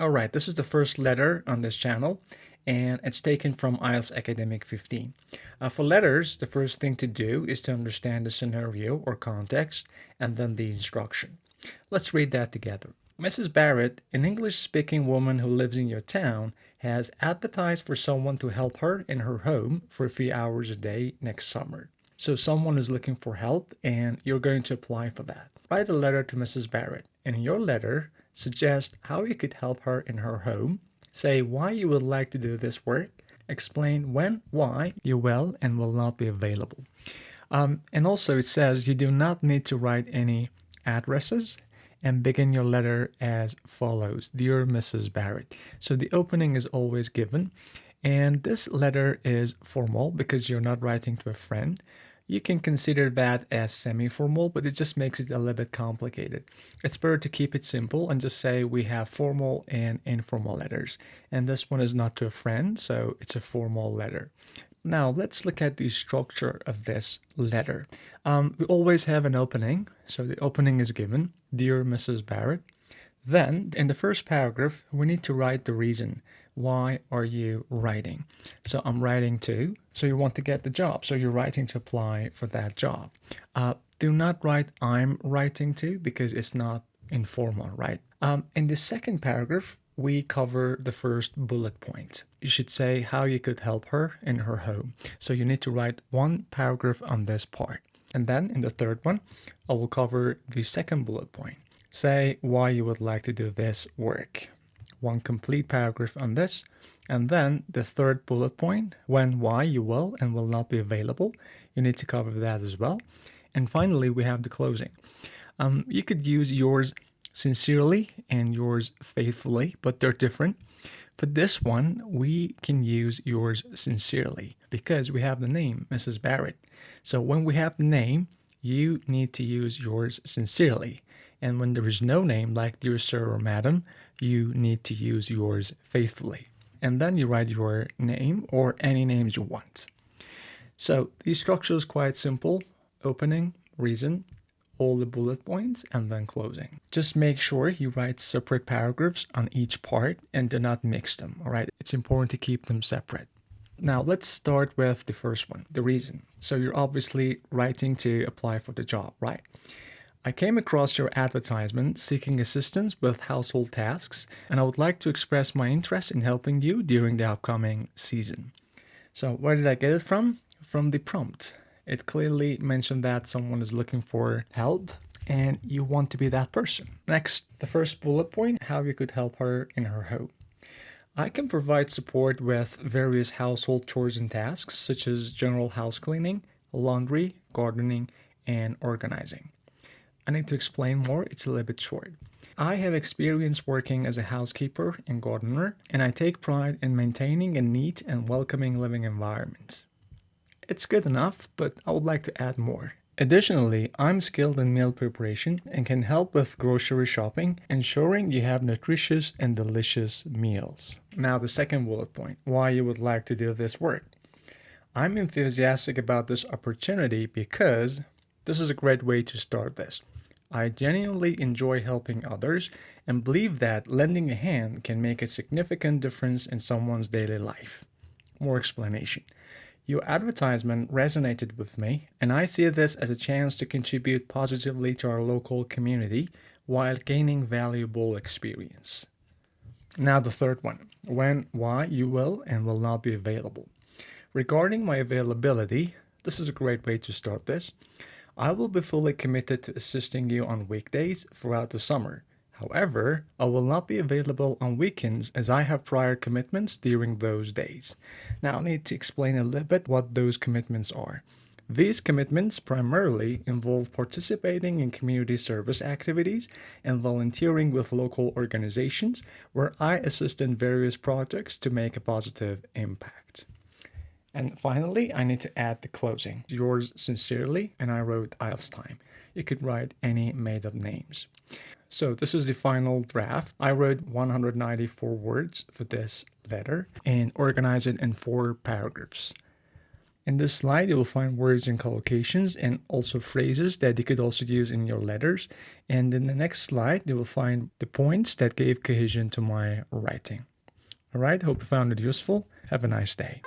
All right, this is the first letter on this channel, and it's taken from IELTS Academic 15. For letters, the first thing to do is to understand the scenario or context and then the instruction. Let's read that together. Mrs. Barrett, an English-speaking woman who lives in your town, has advertised for someone to help her in her home for a few hours a day next summer. So someone is looking for help and you're going to apply for that. Write a letter to Mrs. Barrett, and in your letter, suggest how you could help her in her home. Say why you would like to do this work. Explain when, why you will and will not be available. And also, it says you do not need to write any addresses and begin your letter as follows. Dear Mrs. Barrett. So the opening is always given. And this letter is formal because you're not writing to a friend. You can consider that as semi-formal, but it just makes it a little bit complicated. It's better to keep it simple and just say we have formal and informal letters. And this one is not to a friend, so it's a formal letter. Now, let's look at the structure of this letter. We always have an opening. So the opening is given, Dear Mrs. Barrett. Then, in the first paragraph, we need to write the reason. Why are you writing? So I'm writing to, so you want to get the job. So you're writing to apply for that job. Do not write I'm writing to because it's not informal, right? In the second paragraph, we cover the first bullet point. You should say how you could help her in her home. So you need to write one paragraph on this part. And then in the third one, I will cover the second bullet point. Say why you would like to do this work. One complete paragraph on this. And then the third bullet point, when, why you will and will not be available. You need to cover that as well. And finally, we have the closing. You could use yours sincerely and yours faithfully, but they're different. For this one, we can use yours sincerely because we have the name, Mrs. Barrett. So when we have the name, you need to use yours sincerely. And when there is no name, like dear sir or madam, you need to use yours faithfully. And then you write your name or any names you want. So the structure is quite simple. Opening, reason, all the bullet points, and then closing. Just make sure you write separate paragraphs on each part and do not mix them, all right? It's important to keep them separate. Now let's start with the first one, the reason. So you're obviously writing to apply for the job, right? I came across your advertisement seeking assistance with household tasks, and I would like to express my interest in helping you during the upcoming season. So where did I get it from? From the prompt. It clearly mentioned that someone is looking for help and you want to be that person. Next, the first bullet point, how you could help her in her home. I can provide support with various household chores and tasks, such as general house cleaning, laundry, gardening, and organizing. I need to explain more, it's a little bit short. I have experience working as a housekeeper and gardener, and I take pride in maintaining a neat and welcoming living environment. It's good enough, but I would like to add more. Additionally, I'm skilled in meal preparation and can help with grocery shopping, ensuring you have nutritious and delicious meals. Now, the second bullet point, why you would like to do this work. I'm enthusiastic about this opportunity because this is a great way to start this. I genuinely enjoy helping others and believe that lending a hand can make a significant difference in someone's daily life. More explanation. Your advertisement resonated with me, and I see this as a chance to contribute positively to our local community while gaining valuable experience. Now, the third one, when, why you will and will not be available. Regarding my availability, this is a great way to start this. I will be fully committed to assisting you on weekdays throughout the summer. However, I will not be available on weekends as I have prior commitments during those days. Now, I need to explain a little bit what those commitments are. These commitments primarily involve participating in community service activities and volunteering with local organizations where I assist in various projects to make a positive impact. And finally, I need to add the closing. Yours sincerely, and I wrote IELTS time. You could write any made-up names. So this is the final draft. I wrote 194 words for this letter and organized it in 4 paragraphs. In this slide, you will find words and collocations and also phrases that you could also use in your letters. And in the next slide, you will find the points that gave cohesion to my writing. All right, hope you found it useful. Have a nice day.